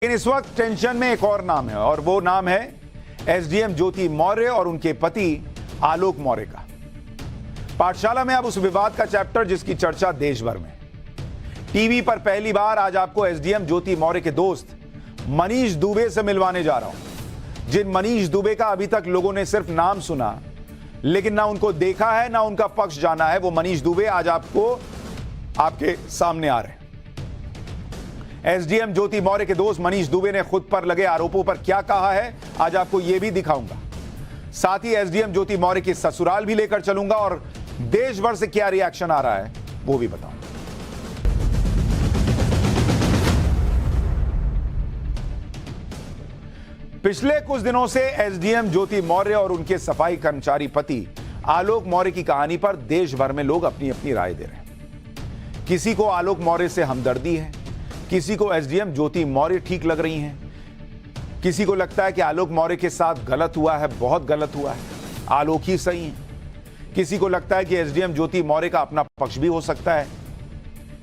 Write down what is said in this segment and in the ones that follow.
लेकिन इस वक्त टेंशन में एक और नाम है और वो नाम है एसडीएम ज्योति मौर्य और उनके पति आलोक मौर्य का। पाठशाला में अब उस विवाद का चैप्टर जिसकी चर्चा देश भर में। टीवी पर पहली बार आज आपको एसडीएम ज्योति मौर्य के दोस्त मनीष दुबे से मिलवाने जा रहा हूं, जिन मनीष दुबे का अभी तक लोगों ने सिर्फ नाम सुना लेकिन ना उनको देखा है ना उनका पक्ष जाना है। वो मनीष दुबे आज आपके सामने आ रहे हैं। एसडीएम ज्योति मौर्य के दोस्त मनीष दुबे ने खुद पर लगे आरोपों पर क्या कहा है आज आपको यह भी दिखाऊंगा। साथ ही एसडीएम ज्योति मौर्य की ससुराल भी लेकर चलूंगा और देश भर से क्या रिएक्शन आ रहा है वो भी बताऊंगा। पिछले कुछ दिनों से एसडीएम ज्योति मौर्य और उनके सफाई कर्मचारी पति आलोक मौर्य की कहानी पर देश भर में लोग अपनी अपनी राय दे रहे हैं। किसी को आलोक मौर्य से हमदर्दी है, किसी को एसडीएम ज्योति मौर्य ठीक लग रही हैं, किसी को लगता है कि आलोक मौर्य के साथ गलत हुआ है, बहुत गलत हुआ है, आलोक ही सही है। किसी को लगता है कि एसडीएम ज्योति मौर्य का अपना पक्ष भी हो सकता है।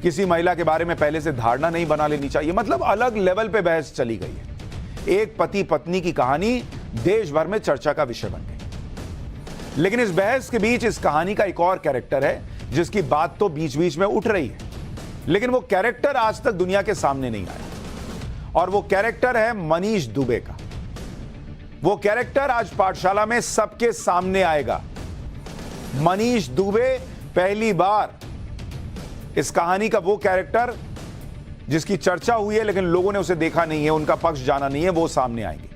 किसी महिला के बारे में पहले से धारणा नहीं बना लेनी चाहिए। मतलब अलग लेवल पे बहस चली गई है। एक पति पत्नी की कहानी देश भर में चर्चा का विषय बन गई। लेकिन इस बहस के बीच इस कहानी का एक और कैरेक्टर है जिसकी बात तो बीच बीच में उठ रही है, लेकिन वो कैरेक्टर आज तक दुनिया के सामने नहीं आया और वो कैरेक्टर है मनीष दुबे का। वो कैरेक्टर आज पाठशाला में सबके सामने आएगा। मनीष दुबे पहली बार इस कहानी का वो कैरेक्टर जिसकी चर्चा हुई है लेकिन लोगों ने उसे देखा नहीं है, उनका पक्ष जाना नहीं है, वो सामने आएंगे।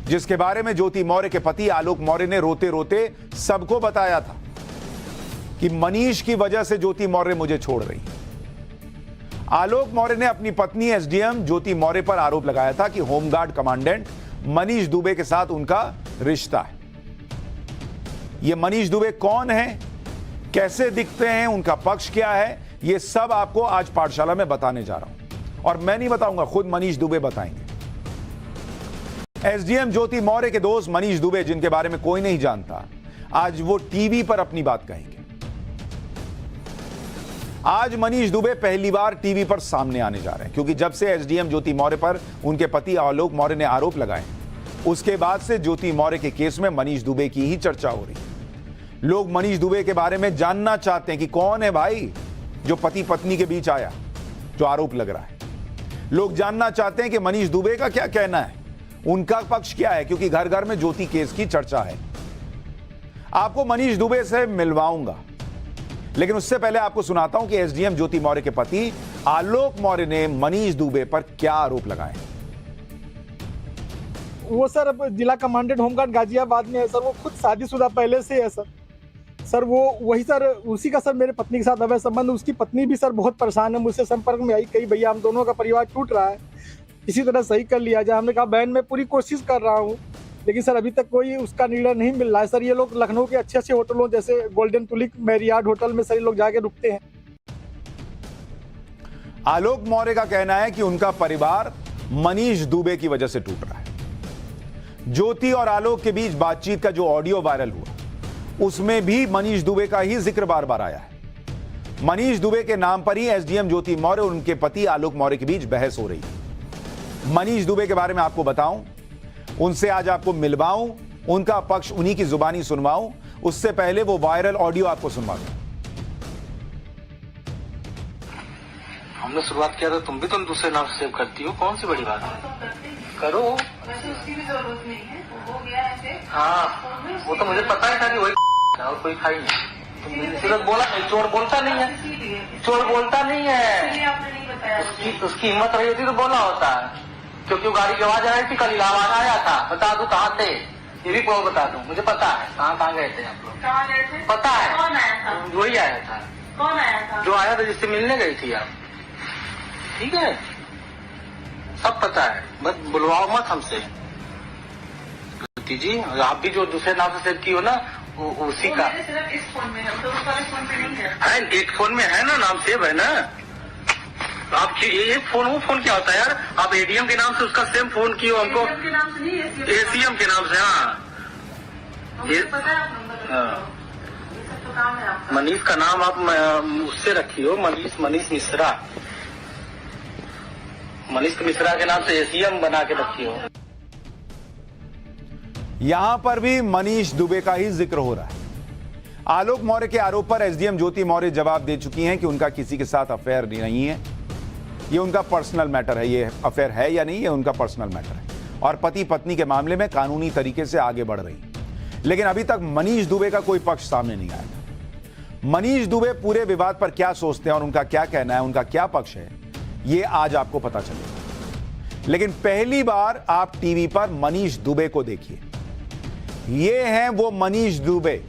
जिसके बारे में ज्योति मौर्य के पति आलोक मौर्य ने रोते रोते सबको बताया था कि मनीष की वजह से ज्योति मौर्य मुझे छोड़ रही है। आलोक मौर्य ने अपनी पत्नी एसडीएम ज्योति मौर्य पर आरोप लगाया था कि होमगार्ड कमांडेंट मनीष दुबे के साथ उनका रिश्ता है। ये मनीष दुबे कौन है, कैसे दिखते हैं, उनका पक्ष क्या है, ये सब आपको आज पाठशाला में बताने जा रहा हूं। और मैं नहीं बताऊंगा, खुद मनीष दुबे बताएंगे। एसडीएम ज्योति मौर्य के दोस्त मनीष दुबे, जिनके बारे में कोई नहीं जानता, आज वो टीवी पर अपनी बात कहेंगे। आज मनीष दुबे पहली बार टीवी पर सामने आने जा रहे हैं क्योंकि जब से एसडीएम ज्योति मौर्य पर उनके पति आलोक मौर्य ने आरोप लगाए उसके बाद से ज्योति मौर्य के केस में मनीष दुबे की ही चर्चा हो रही है। लोग मनीष दुबे के बारे में जानना चाहते हैं कि कौन है भाई जो पति पत्नी के बीच आया, जो आरोप लग रहा है। लोग जानना चाहते हैं कि मनीष दुबे का क्या कहना है, उनका पक्ष क्या है, क्योंकि घर घर में ज्योति केस की चर्चा है। आपको मनीष दुबे से मिलवाऊंगा, लेकिन उससे पहले आपको सुनाता हूं कि एसडीएम ज्योति मौर्य के पति आलोक मौर्य ने मनीष दुबे पर क्या आरोप लगाए। वो सर जिला कमांडेंट होमगार्ड गाजियाबाद में है सर। वो खुद शादीशुदा पहले से है सर वो वही सर, उसी का सर मेरे पत्नी के साथ अवैध संबंध। उसकी पत्नी भी सर बहुत परेशान है, मुझसे संपर्क में आई, कही भैया हम दोनों का परिवार टूट रहा है, इसी तरह सही कर लिया जाए। हमने कहा बहन मैं पूरी कोशिश कर रहा हूँ, लेकिन सर अभी तक कोई उसका निर्णय नहीं मिल रहा है। सर ये लोग लखनऊ के अच्छे अच्छे होटलों जैसे गोल्डन टुलिप, मैरियट होटल में सर लोग जाके रुकते हैं। आलोक मौर्य का कहना है कि उनका परिवार मनीष दुबे की वजह से टूट रहा है। ज्योति और आलोक के बीच बातचीत का जो ऑडियो वायरल हुआ उसमें भी मनीष दुबे का ही जिक्र बार बार आया है। मनीष दुबे के नाम पर ही एसडीएम ज्योति मौर्य और उनके पति आलोक मौर्य के बीच बहस हो रही है। मनीष दुबे के बारे में आपको बताऊं, उनसे आज आपको मिलवाऊं, उनका पक्ष उन्हीं की जुबानी सुनवाऊं, उससे पहले वो वायरल ऑडियो आपको सुनवा दूं। हमने शुरुआत किया था, तुम भी दूसरे नाम से सेव करती हो, कौन सी बड़ी बात है, करो। वैसे उसकी भी जरूरत नहीं है, वो हो गया है। हाँ वो तो मुझे पता ही था कि वही और कोई था ही नहीं। तुम सिर्फ बोला, चोर बोलता नहीं है, चोर बोलता नहीं है। आपने नहीं बताया, उसकी हिम्मत रही होती तो बोला होता है, क्योंकि वो गाड़ी की आवाज आ रही थी, कल इलाहाबाद आया था। बता दूं कहाँ थे, ये भी को बता दूं, मुझे पता है कहाँ गए थे आप लोग। कहाँ गए थे, पता है। कौन आया था, वही आया था। कौन आया था, जो आया था जिससे मिलने गई थी आप। ठीक है, सब पता है, बस बुलवाओ मत हमसे जी। आप भी जो दूसरे नाम से सेव की हो ना उसी का सिर्फ इस फोन में है, तो सारे फोन में नहीं है। एक फोन में है ना, नाम सेव है ना। आप ये फोन, वो फोन क्या होता है यार, आप एडीएम के नाम से उसका सेम फोन की हो हमको, के नाम से नहीं, एसीएम के नाम से। हाँ मुझे पता है आप नंबर, ये सब तो काम है आपका। मनीष का नाम आप उससे रखी हो, मनीष मिश्रा। मनीष मिश्रा के नाम से एसीएम बना के रखी हो। यहां पर भी मनीष दुबे का ही जिक्र हो रहा है। आलोक मौर्य के आरोप पर एसडीएम ज्योति मौर्य जवाब दे चुकी हैं कि उनका किसी के साथ अफेयर नहीं है, ये उनका पर्सनल मैटर है। ये अफेयर है या नहीं, ये उनका पर्सनल मैटर है और पति पत्नी के मामले में कानूनी तरीके से आगे बढ़ रही। लेकिन अभी तक मनीष दुबे का कोई पक्ष सामने नहीं आया था। मनीष दुबे पूरे विवाद पर क्या सोचते हैं और उनका क्या कहना है, उनका क्या पक्ष है, ये आज आपको पता चलेगा। लेकिन पहली बार आप टीवी पर मनीष दुबे को देखिए। ये हैं वो मनीष दुबे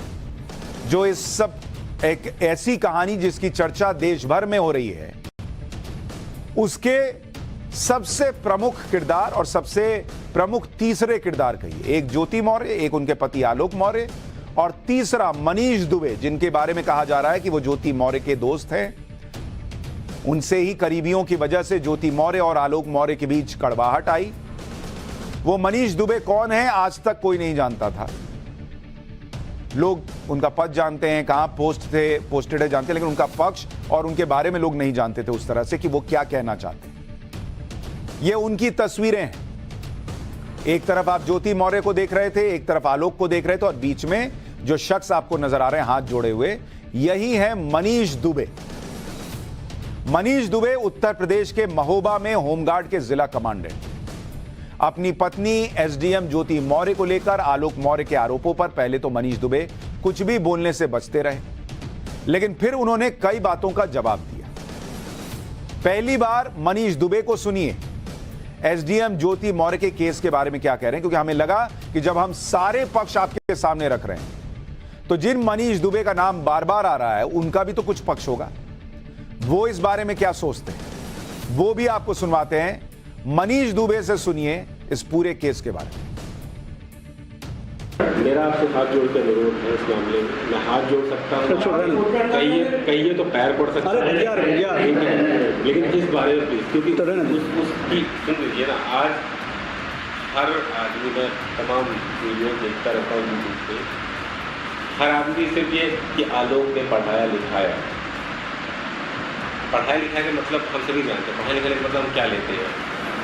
जो इस सब एक ऐसी कहानी जिसकी चर्चा देश भर में हो रही है, उसके सबसे प्रमुख किरदार और सबसे प्रमुख तीसरे किरदार कहिए। एक ज्योति मौर्य, एक उनके पति आलोक मौर्य और तीसरा मनीष दुबे, जिनके बारे में कहा जा रहा है कि वो ज्योति मौर्य के दोस्त हैं। उनसे ही करीबियों की वजह से ज्योति मौर्य और आलोक मौर्य के बीच कड़वाहट आई। वो मनीष दुबे कौन है आज तक कोई नहीं जानता था। लोग उनका पद जानते हैं, कहां पोस्टेड है जानते हैं, लेकिन उनका पक्ष और उनके बारे में लोग नहीं जानते थे उस तरह से कि वो क्या कहना चाहते हैं। ये उनकी तस्वीरें हैं। एक तरफ आप ज्योति मौर्य को देख रहे थे, एक तरफ आलोक को देख रहे थे और बीच में जो शख्स आपको नजर आ रहे हैं हाथ जोड़े हुए, यही है मनीष दुबे। मनीष दुबे उत्तर प्रदेश के महोबा में होमगार्ड के जिला कमांडेंट। अपनी पत्नी एसडीएम ज्योति मौर्य को लेकर आलोक मौर्य के आरोपों पर पहले तो मनीष दुबे कुछ भी बोलने से बचते रहे, लेकिन फिर उन्होंने कई बातों का जवाब दिया। पहली बार मनीष दुबे को सुनिए एसडीएम ज्योति मौर्य के केस के बारे में क्या कह रहे हैं, क्योंकि हमें लगा कि जब हम सारे पक्ष आपके सामने रख रहे हैं तो जिन मनीष दुबे का नाम बार बार आ रहा है उनका भी तो कुछ पक्ष होगा। वो इस बारे में क्या सोचते हैं वो भी आपको सुनवाते हैं। मनीष दुबे से सुनिए इस पूरे केस के बारे में। मेरा आपसे हाथ जोड़ के अनुरोध है इस मामले में। मैं हाथ जोड़ सकता हूँ, कहिए तो पैर पड़ सकता है, लेकिन किस बारे में प्लीज, क्योंकि उसकी सुन लीजिए ना। आज हर आदमी, मैं तमाम वीडियो देखता रहता हूँ यूट्यूब पे, हर आदमी सिर्फ ये कि आलोक ने पढ़ाया लिखाया। पढ़ाई लिखाई का मतलब हम सभी जानते हैं, पढ़ाई लिखाई का मतलब हम क्या लेते हैं,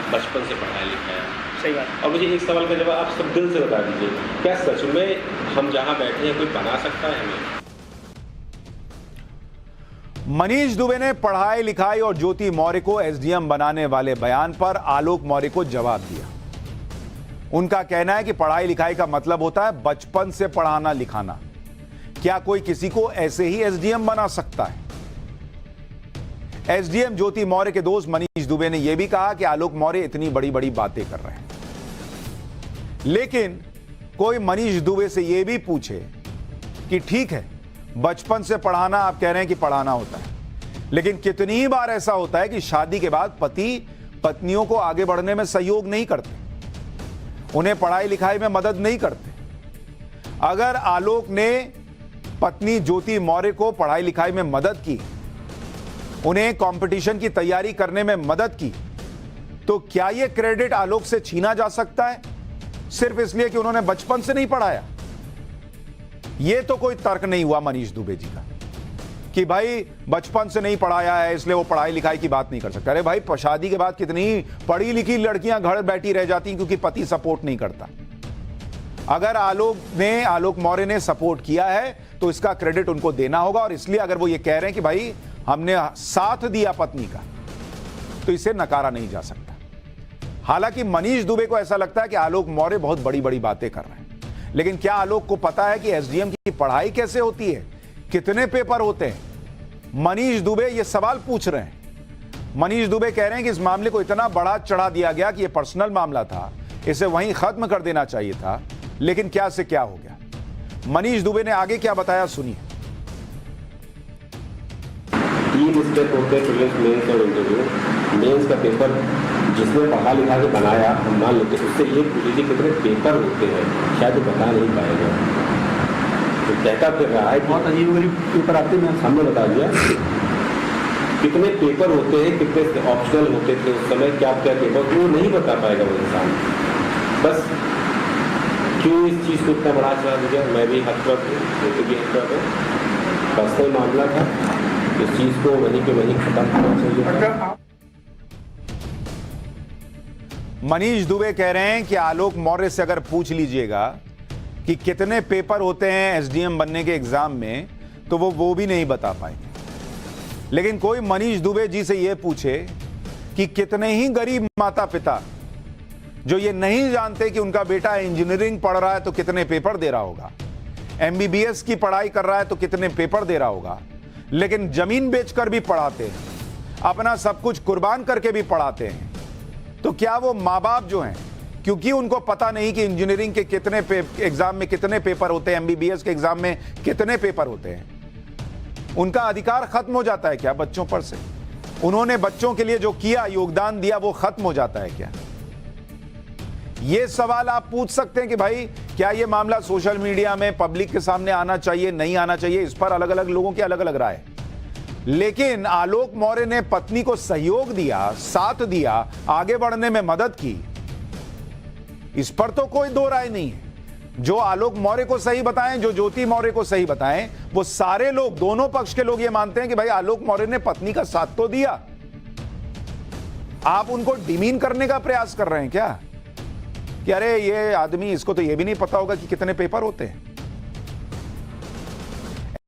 बचपन से पढ़ाया लिखाया। सही बात। और मुझे एक सवाल का जवाब आप सब दिल से बता दीजिए, क्या सच में हम जहां बैठे हैं कोई बना सकता है हमें? मनीष दुबे ने पढ़ाई लिखाई और ज्योति मौर्य को एसडीएम बनाने वाले बयान पर आलोक मौर्य को जवाब दिया। उनका कहना है कि पढ़ाई लिखाई का मतलब होता है बचपन से पढ़ाना लिखाना। क्या कोई किसी को ऐसे ही एसडीएम बना सकता है? एसडीएम ज्योति मौर्य के दोस्त मनीष दुबे ने यह भी कहा कि आलोक मौर्य इतनी बड़ी बड़ी बातें कर रहे हैं, लेकिन कोई मनीष दुबे से यह भी पूछे कि ठीक है बचपन से पढ़ाना, आप कह रहे हैं कि पढ़ाना होता है, लेकिन कितनी ही बार ऐसा होता है कि शादी के बाद पति पत्नियों को आगे बढ़ने में सहयोग नहीं करते, उन्हें पढ़ाई लिखाई में मदद नहीं करते। अगर आलोक ने पत्नी ज्योति मौर्य को पढ़ाई लिखाई में मदद की, उन्हें कंपटीशन की तैयारी करने में मदद की, तो क्या यह क्रेडिट आलोक से छीना जा सकता है सिर्फ इसलिए कि उन्होंने बचपन से नहीं पढ़ाया? यह तो कोई तर्क नहीं हुआ मनीष दुबे जी का कि भाई बचपन से नहीं पढ़ाया है इसलिए वो पढ़ाई लिखाई की बात नहीं कर सकता। अरे भाई, शादी के बाद कितनी पढ़ी लिखी लड़कियां घर बैठी रह जाती हैं क्योंकि पति सपोर्ट नहीं करता। अगर आलोक मौर्य ने सपोर्ट किया है तो इसका क्रेडिट उनको देना होगा, और इसलिए अगर वो ये कह रहे हैं कि भाई हमने साथ दिया पत्नी का, तो इसे नकारा नहीं जा सकता। हालांकि मनीष दुबे को ऐसा लगता है कि आलोक मौर्य बहुत बड़ी बड़ी बातें कर रहे हैं, लेकिन क्या आलोक को पता है कि एसडीएम की पढ़ाई कैसे होती है, कितने पेपर होते हैं? मनीष दुबे ये सवाल पूछ रहे हैं। मनीष दुबे कह रहे हैं कि इस मामले को इतना बड़ा चढ़ा दिया गया कि यह पर्सनल मामला था, इसे वहीं खत्म कर देना चाहिए था, लेकिन क्या से क्या हो गया। मनीष दुबे ने आगे क्या बताया, सुनिए। 3 स्टेप होते हैं, प्रीलिम्स, मेंस और इंटरव्यू। मेंस का पेपर जिसने पढ़ा लिखा के बनाया, हम मान लेते हैं, उससे ये पूछ लीजिए कितने पेपर होते हैं, शायद वो बता नहीं पाएगा। तो कहता फिर रहा है बहुत अजीब पेपर आते हैं, हमने बता दिया कितने पेपर होते हैं, कितने ऑप्शनल होते थे उस समय, क्या क्या पेपर, वो नहीं बता पाएगा वो इंसान। बस क्यों इस चीज़ को इतना बड़ा चढ़ा दिया? मैं भी हतप्रभ हूँ, पर्सनल मामला था, इस चीज़ को वहीं के वहीं खत्म करना चाहिए। मनीष दुबे कह रहे हैं कि आलोक मौर्य से अगर पूछ लीजिएगा कि कितने पेपर होते हैं एसडीएम बनने के एग्जाम में, तो वो भी नहीं बता पाएंगे। लेकिन कोई मनीष दुबे जी से यह पूछे कि कितने ही गरीब माता पिता जो ये नहीं जानते कि उनका बेटा इंजीनियरिंग पढ़ रहा है तो कितने पेपर दे रहा होगा, एमबीबीएस की पढ़ाई कर रहा है तो कितने पेपर दे रहा होगा, लेकिन जमीन बेचकर भी पढ़ाते हैं, अपना सब कुछ कुर्बान करके भी पढ़ाते हैं, तो क्या वो माँ बाप जो हैं, क्योंकि उनको पता नहीं कि इंजीनियरिंग के कितने एग्जाम में कितने पेपर होते हैं, एमबीबीएस के एग्जाम में कितने पेपर होते हैं, उनका अधिकार खत्म हो जाता है क्या बच्चों पर से? उन्होंने बच्चों के लिए जो किया, योगदान दिया, वो खत्म हो जाता है क्या? ये सवाल आप पूछ सकते हैं कि भाई क्या ये मामला सोशल मीडिया में पब्लिक के सामने आना चाहिए, नहीं आना चाहिए, इस पर अलग अलग लोगों की अलग अलग राय। लेकिन आलोक मौर्य ने पत्नी को सहयोग दिया, साथ दिया, आगे बढ़ने में मदद की, इस पर तो कोई दो राय नहीं है। जो आलोक मौर्य को सही बताएं, जो ज्योति मौर्य को सही बताएं, वो सारे लोग, दोनों पक्ष के लोग ये मानते हैं कि भाई आलोक मौर्य ने पत्नी का साथ तो दिया। आप उनको डिमीन करने का प्रयास कर रहे हैं क्या कि अरे ये आदमी, इसको तो ये भी नहीं पता होगा कि कितने पेपर होते हैं।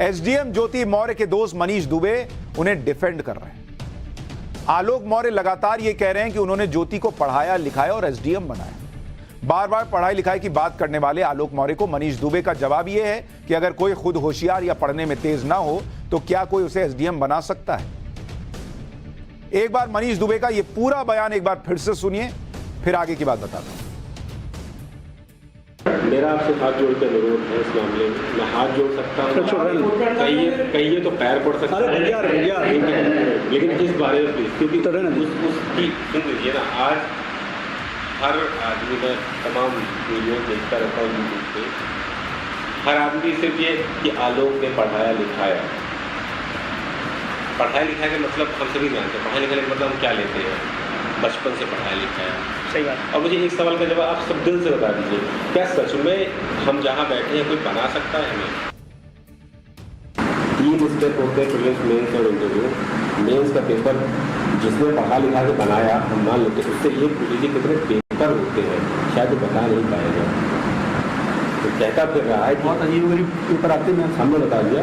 एसडीएम ज्योति मौर्य के दोस्त मनीष दुबे उन्हें डिफेंड कर रहे हैं। आलोक मौर्य लगातार ये कह रहे हैं कि उन्होंने ज्योति को पढ़ाया लिखाया और एसडीएम बनाया। बार बार पढ़ाई लिखाई की बात करने वाले आलोक मौर्य को मनीष दुबे का जवाब यह है कि अगर कोई खुद होशियार या पढ़ने में तेज ना हो तो क्या कोई उसे एसडीएम बना सकता है? एक बार मनीष दुबे का यह पूरा बयान एक बार फिर से सुनिए, फिर आगे की बात बताता हूं। मेरा आपसे हाथ जोड़ के अनुरोध है इस मामले में। मैं हाथ जोड़ सकता हूँ, कहिए तो पैर पड़ सकता है, लेकिन इस बारे में क्योंकि उसकी सुन लीजिए ना, आज हर आदमी का तमाम वीडियो देखता रहता हूँ यूट्यूब पे, हर आदमी सिर्फ ये कि आलोक ने पढ़ाया लिखाया। पढ़ाया लिखाया का मतलब हम सभी जानते हैं, पढ़ाई लिखाई का मतलब हम क्या लेते हैं, बचपन से पढ़ाया लिखाया। सही बात। और मुझे एक सवाल का जवाब आप सब दिल से बता दीजिए, क्या सच में हम जहाँ बैठे हैं कोई बना सकता है हमें? 3 स्टेप होते हैं प्रीलिम्स, मेंस और इंटरव्यू। मेंस का पेपर जिसने पढ़ा लिखा के बनाया, हम मान लेते हैं उससे एक लीजिए कितने पेपर होते हैं, शायद वो बता नहीं पाएगा। तो कहता फिर रहा है बहुत अजीब गरीब पेपर आते हैं, हमने बता दिया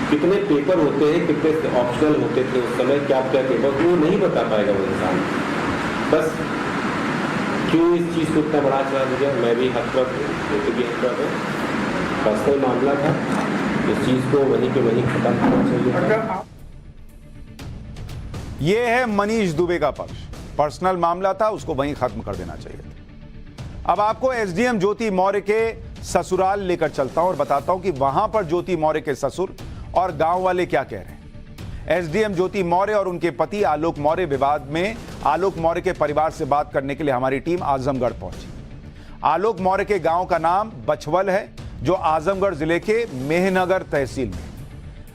कितने पेपर होते हैं, कितने ऑप्शनल होते थे उस समय, क्या क्या पेपर, वो नहीं बता पाएगा वो इंसान। बस क्यों इस चीज़ को इतना बड़ा चढ़ा दिया? मैं भी हतप्रभ हूँ, भी हतप्रभ है, पर्सनल मामला था, इस चीज़ को वहीं के वहीं खत्म होना चाहिए। यह है मनीष दुबे का पक्ष, पर्सनल मामला था, उसको वहीं खत्म कर देना चाहिए था। अब आपको एसडीएम ज्योति मौर्य के ससुराल लेकर चलता हूं और बताता हूं कि वहां पर ज्योति मौर्य के ससुर और गांव वाले क्या कह रहे हैं। एसडीएम ज्योति मौर्य और उनके पति आलोक मौर्य विवाद में आलोक मौर्य के परिवार से बात करने के लिए हमारी टीम आजमगढ़ पहुंची। आलोक मौर्य के गांव का नाम बछवल है, जो आजमगढ़ जिले के मेहनगर तहसील में।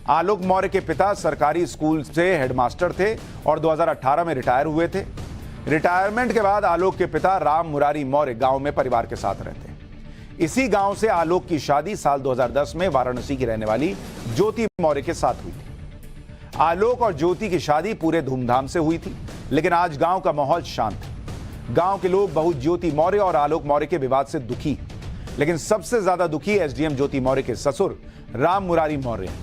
आलोक मौर्य के पिता सरकारी स्कूल से हेडमास्टर थे और 2018 में रिटायर हुए थे। रिटायरमेंट के बाद आलोक के पिता राम मुरारी मौर्य गांव में परिवार के साथ रहते हैं। इसी गांव से आलोक की शादी साल 2010 में वाराणसी की रहने वाली ज्योति मौर्य के साथ हुई थी। आलोक और ज्योति की शादी पूरे धूमधाम से हुई थी, लेकिन आज गांव का माहौल शांत है। गांव के लोग बहुत ज्योति मौर्य और आलोक मौर्य के विवाद से दुखी हैं, लेकिन सबसे ज्यादा दुखी एसडीएम ज्योति मौर्य के ससुर राम मुरारी मौर्य हैं।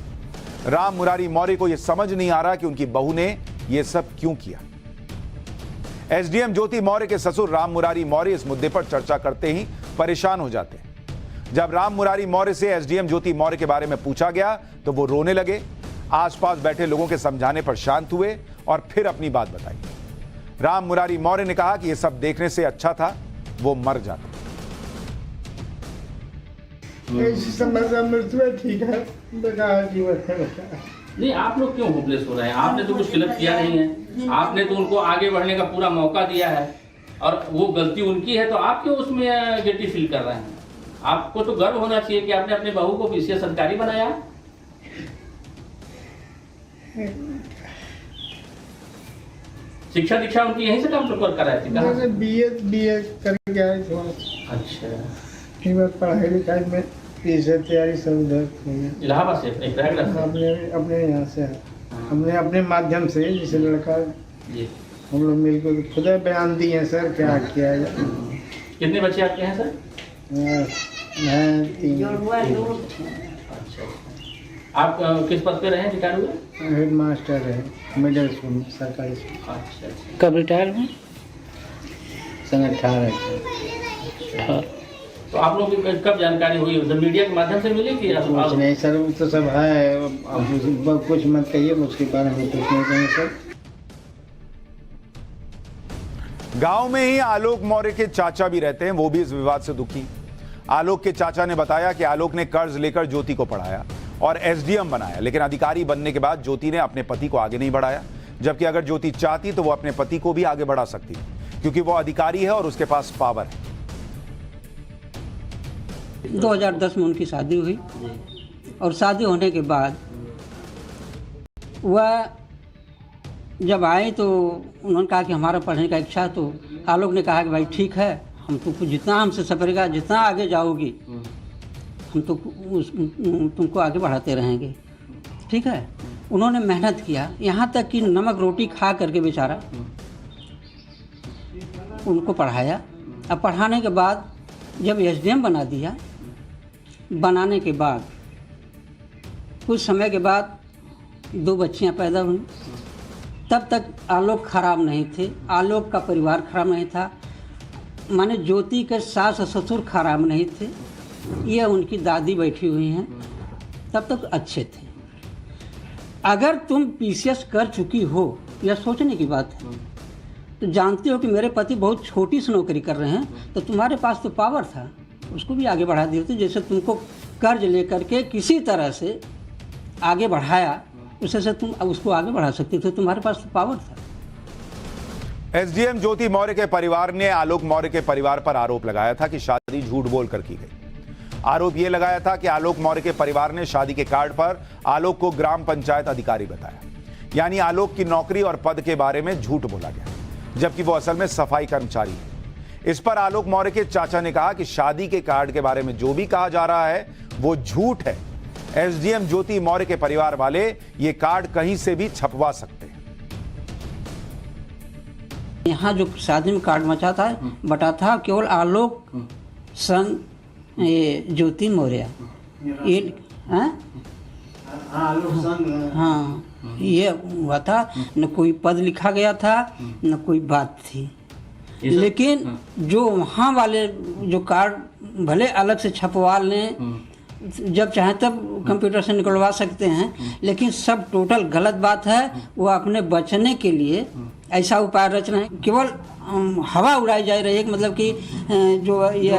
राम मुरारी मौर्य को यह समझ नहीं आ रहा कि उनकी बहू ने यह सब क्यों किया। एसडीएम ज्योति मौर्य के ससुर राम मुरारी मौर्य इस मुद्दे पर चर्चा करते ही परेशान हो जाते हैं। जब राम मुरारी मौर्य से एसडीएम ज्योति मौर्य के बारे में पूछा गया तो वो रोने लगे। आसपास बैठे लोगों के समझाने पर शांत हुए और फिर अपनी बात बताई। राम मुरारी मौर्य ने कहा कि यह सब देखने से अच्छा था वो मर जाता। मृत्यु ठीक है, नहीं, आप लोग क्यों होपलेस हो रहे हैं? आपने तो कुछ गलत किया नहीं है, आपने तो उनको आगे बढ़ने का पूरा मौका दिया है और वो गलती उनकी है, तो आप क्यों उसमें गिल्टी फील कर रहे हैं? आपको तो गर्व होना चाहिए कि आपने अपने बहू को बीसीएस अधिकारी बनाया। शिक्षा दीक्षा उनकी यहीं से कंप्लीट कराई थी? बीए करके आए थे। अच्छा, पढ़ाई लिखाई में तैयारी सब इलाहाबाद से अपने यहाँ से हमने अपने माध्यम से, जैसे लड़का जी हम लोग मिलकर खुद बयान दिए हैं सर, क्या किया जाए। कितने बच्चे आपके हैं सर? मैं 3। अच्छा, आप किस पद पे रहे, रिटायर हुए? हेड मास्टर है मिडिल स्कूल में, सरकारी स्कूल। अच्छा, कब रिटायर हुए? सन 18। तो आप लोग की कब जानकारी हुई? उधर मीडिया के माध्यम से मिली कि कुछ नहीं सर, वो तो सब है, अब कुछ मत कहिए, उसके बारे में कुछ नहीं कहेंगे सर। गांव में ही आलोक मौर्य के चाचा भी रहते हैं, वो भी इस विवाद से दुखी। आलोक के चाचा ने बताया कि आलोक ने कर्ज लेकर ज्योति को पढ़ाया और एसडीएम बनाया, लेकिन अधिकारी बनने के बाद ज्योति ने अपने पति को आगे नहीं बढ़ाया, जबकि अगर ज्योति चाहती तो वो अपने पति को भी आगे बढ़ा सकती, क्योंकि वो अधिकारी है और उसके पास पावर है। 2010 में उनकी शादी हुई और शादी होने के बाद वह जब आए तो उन्होंने कहा कि हमारा पढ़ने का इच्छा है, तो आलोक ने कहा कि भाई ठीक है, हम तुमको जितना हमसे सफरेगा, जितना आगे जाओगी हम तो तुमको आगे बढ़ाते रहेंगे, ठीक है। उन्होंने मेहनत किया, यहाँ तक कि नमक रोटी खा करके बेचारा उनको पढ़ाया। अब पढ़ाने के बाद जब एसडीएम बना दिया, बनाने के बाद कुछ समय के बाद 2 बच्चियाँ पैदा हुई। तब तक आलोक खराब नहीं थे, आलोक का परिवार खराब नहीं था, माने ज्योति के सास और ससुर खराब नहीं थे, ये उनकी दादी बैठी हुई हैं, तब तक अच्छे थे। अगर तुम पीसीएस कर चुकी हो, यह सोचने की बात है, तो जानते हो कि मेरे पति बहुत छोटी सी नौकरी कर रहे हैं, तो तुम्हारे पास तो पावर था, उसको भी आगे बढ़ा दिए थे। जैसे तुमको कर्ज लेकर के किसी तरह से आगे बढ़ाया, उससे से तुम उसको आगे बढ़ा सकते थे, तुम्हारे पास तो पावर था। एसडीएम ज्योति मौर्य के परिवार ने आलोक मौर्य के परिवार पर आरोप लगाया था कि शादी झूठ बोलकर की गई। आरोप यह लगाया था कि आलोक मौर्य के परिवार ने शादी के कार्ड पर आलोक को ग्राम पंचायत अधिकारी बताया, यानी आलोक की नौकरी और पद के बारे में झूठ बोला गया, जबकि वो असल में सफाई कर्मचारी है। इस पर आलोक मौर्य के चाचा ने कहा कि शादी के कार्ड के बारे में जो भी कहा जा रहा है वो झूठ है। एसडीएम ज्योति मौर्य के परिवार वाले ये कार्ड कहीं से भी छपवा सकते हैं। यहाँ जो शादी में कार्ड मचा था, बटा था केवल आलोक सन ज्योति मौर्य, ये हाँ ये हुआ था, न कोई पद लिखा गया था, न कोई बात थी। लेकिन जो वहाँ वाले जो कार्ड भले अलग से छपवा लें, जब चाहे तब कंप्यूटर से निकलवा सकते हैं, लेकिन सब टोटल गलत बात है। वो अपने बचने के लिए ऐसा उपाय रच रहे हैं, केवल हवा उड़ाई जा रही है, मतलब कि जो ये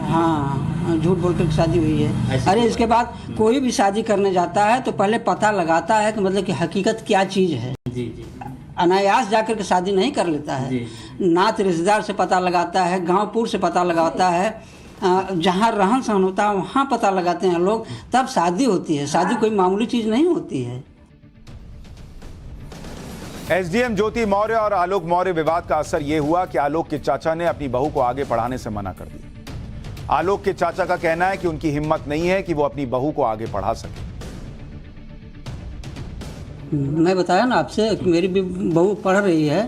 हाँ झूठ बोलकर शादी हुई है। अरे इसके बाद कोई भी शादी करने जाता है तो पहले पता लगाता है कि मतलब कि हकीकत क्या चीज़ है। अनायास जाकर के शादी नहीं कर लेता है, नात रिश्तेदार से पता लगाता है, गाँव-पुर से पता लगाता है, जहाँ रहन सहन होता है वहाँ पता लगाते हैं लोग, तब शादी होती है। शादी कोई मामूली चीज़ नहीं होती है। एसडीएम ज्योति मौर्य और आलोक मौर्य विवाद का असर यह हुआ कि आलोक के चाचा ने अपनी बहू को आगे पढ़ाने से मना कर दिया। आलोक के चाचा का कहना है कि उनकी हिम्मत नहीं है कि वो अपनी बहू को आगे पढ़ा सके। मैं बताया ना आपसे कि मेरी भी बहू पढ़ रही है,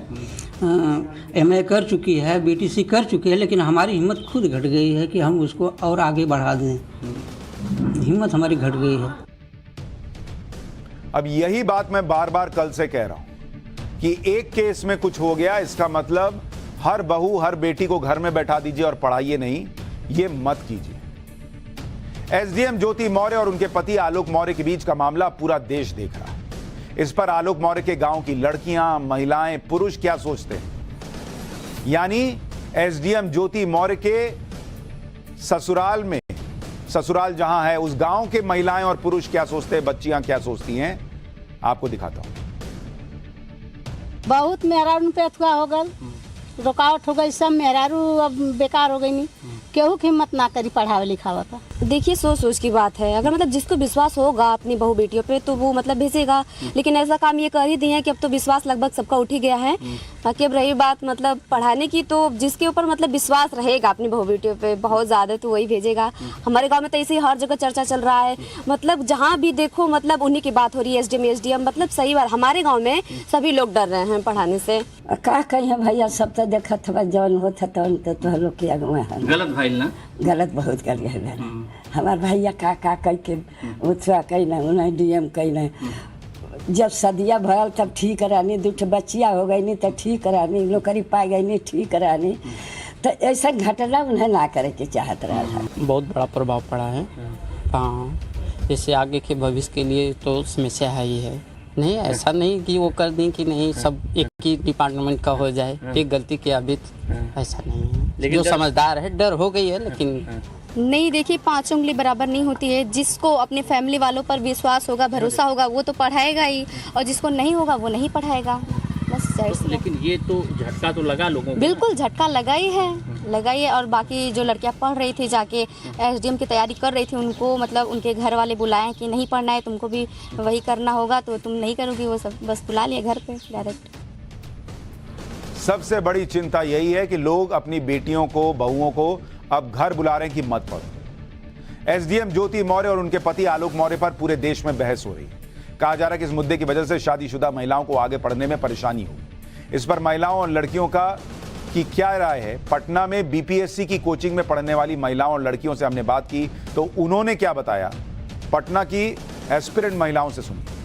एमए कर चुकी है, बीटीसी कर चुकी है, लेकिन हमारी हिम्मत खुद घट गई है कि हम उसको और आगे बढ़ा दें। हिम्मत हमारी घट गई है। अब यही बात मैं बार बार कल से कह रहा हूं कि एक केस में कुछ हो गया, इसका मतलब हर बहू हर बेटी को घर में बैठा दीजिए और पढ़ाइए नहीं, ये मत कीजिए। एसडीएम ज्योति मौर्य और उनके पति आलोक मौर्य के बीच का मामला पूरा देश देख रहा है। इस पर आलोक मौर्य के गांव की लड़कियां, महिलाएं, पुरुष क्या सोचते हैं, यानी एसडीएम ज्योति मौर्य के ससुराल में, ससुराल जहां है उस गांव के महिलाएं और पुरुष क्या सोचते हैं, बच्चियां क्या सोचती हैं, आपको दिखाता हूं। बहुत मेहरारू पे अथवा हो गल, रुकावट हो गई, सब मेहरारू अब बेकार हो गई। नहीं केहू की हिम्मत ना करी पढ़ावे लिखावा का। देखिए सोच की बात है, अगर मतलब जिसको विश्वास होगा अपनी बहू बेटियों पे तो वो मतलब भेजेगा, लेकिन ऐसा काम ये कर ही दिए हैं कि अब तो विश्वास लगभग सबका उठ ही गया है। बाकी अब रही बात मतलब पढ़ाने की, तो जिसके ऊपर मतलब विश्वास रहेगा अपनी बहू बेटियों पे बहुत ज़्यादा तो वही भेजेगा। हमारे गांव में तो ऐसे ही हर जगह चर्चा चल रहा है, मतलब जहां भी देखो मतलब उन्हीं की बात हो रही है, एसडीएम मतलब सही बात। हमारे गांव में सभी लोग डर रहे हैं पढ़ाने से। का कहीं भैया सब तो देखा था जौन होता तो लोग के अगुआ है गलत भाई ना, गलत बहुत कर गए। हमार भैया का कह के उत्सव कैल उन्हें डीएम कैल, जब सदिया भरल तब ठीक करानी, दूठ बच्चिया हो गई नहीं तब ठीक करानी, नौकरी पा गई नहीं ठीक करानी, तो ऐसा घटना उन्हें ना करे के चाहत रहा था। बहुत बड़ा प्रभाव पड़ा है। हाँ, जैसे आगे के भविष्य के लिए तो समस्या है ही है। नहीं ऐसा नहीं कि वो कर दें कि नहीं सब एक ही डिपार्टमेंट का हो जाए, एक गलती किया भी ऐसा नहीं है। लेकिन जो समझदार है डर हो गई है, लेकिन नहीं देखिए 5 उंगली बराबर नहीं होती है। जिसको अपने फैमिली वालों पर विश्वास होगा, भरोसा होगा, वो तो पढ़ाएगा ही, और जिसको नहीं होगा वो नहीं पढ़ाएगा, बस जाहिर सी। लेकिन ये तो झटका तो लगा लोगों को। बिल्कुल झटका लगा ही है। और बाकी जो लड़कियां पढ़ रही थी जाके एसडीएम की तैयारी कर रही थी, उनको मतलब उनके घर वाले बुलाएं कि नहीं पढ़ना है, तुमको भी वही करना होगा, तो तुम नहीं करोगी वो सब, बस बुला लिए घर पे डायरेक्ट। सबसे बड़ी चिंता यही है कि लोग अपनी बेटियों को, बहुओं को अब घर बुला रहे हैं कि मत पढ़ो। एसडीएम ज्योति मौर्य और उनके पति आलोक मौर्य पर पूरे देश में बहस हो रही है। कहा जा रहा है कि इस मुद्दे की वजह से शादीशुदा महिलाओं को आगे पढ़ने में परेशानी होगी। इस पर महिलाओं और लड़कियों की क्या राय है? पटना में बीपीएससी की कोचिंग में पढ़ने वाली महिलाओं और लड़कियों से हमने बात की तो उन्होंने क्या बताया, पटना की एस्पिरेंट महिलाओं से सुनिए।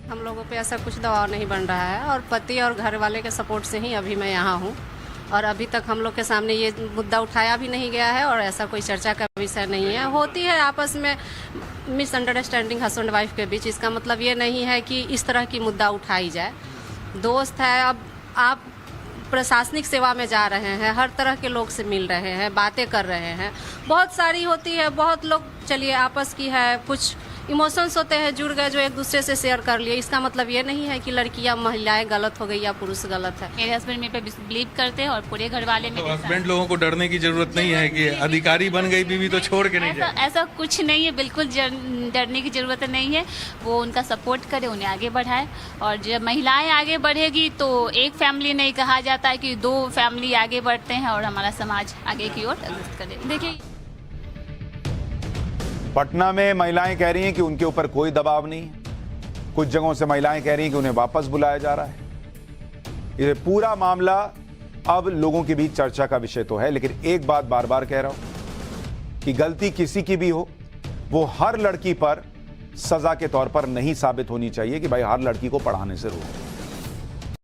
हम लोगों पे ऐसा कुछ दबाव नहीं बन रहा है, और पति और घर वाले के सपोर्ट से ही अभी मैं यहाँ हूँ, और अभी तक हम लोग के सामने ये मुद्दा उठाया भी नहीं गया है, और ऐसा कोई चर्चा का विषय नहीं है। होती है आपस में मिसअंडरस्टैंडिंग हस्बैंड वाइफ के बीच, इसका मतलब ये नहीं है कि इस तरह की मुद्दा उठाई जाए। दोस्त है, अब आप प्रशासनिक सेवा में जा रहे हैं, हर तरह के लोग से मिल रहे हैं, बातें कर रहे हैं, बहुत सारी होती है, बहुत लोग चलिए आपस की है, कुछ इमोशंस होते हैं जुड़ गए जो एक दूसरे से शेयर कर लिए। इसका मतलब ये नहीं है कि लड़कियां महिलाएं गलत हो गई या पुरुष गलत है। मेरे हस्बैंड मेरे पे बिलीव करते हैं और पूरे घर वाले में। तो हस्बैंड लोगों को डरने की जरूरत नहीं है कि अधिकारी बन गई बीवी तो छोड़ के नहीं जाए। ऐसा कुछ नहीं है, बिल्कुल डरने की जरूरत नहीं है। वो उनका सपोर्ट करे, उन्हें आगे बढ़ाए, और जब महिलाएं आगे बढ़ेगी तो एक फैमिली नहीं कहा जाता है कि 2 फैमिली आगे बढ़ते हैं और हमारा समाज आगे की ओर अग्रसर करे। देखिए पटना में महिलाएं कह रही हैं कि उनके ऊपर कोई दबाव नहीं है। कुछ जगहों से महिलाएं कह रही हैं कि उन्हें वापस बुलाया जा रहा है। ये पूरा मामला अब लोगों के बीच चर्चा का विषय तो है, लेकिन एक बात बार बार कह रहा हूं कि गलती किसी की भी हो, वो हर लड़की पर सजा के तौर पर नहीं साबित होनी चाहिए कि भाई हर लड़की को पढ़ाने से रोको।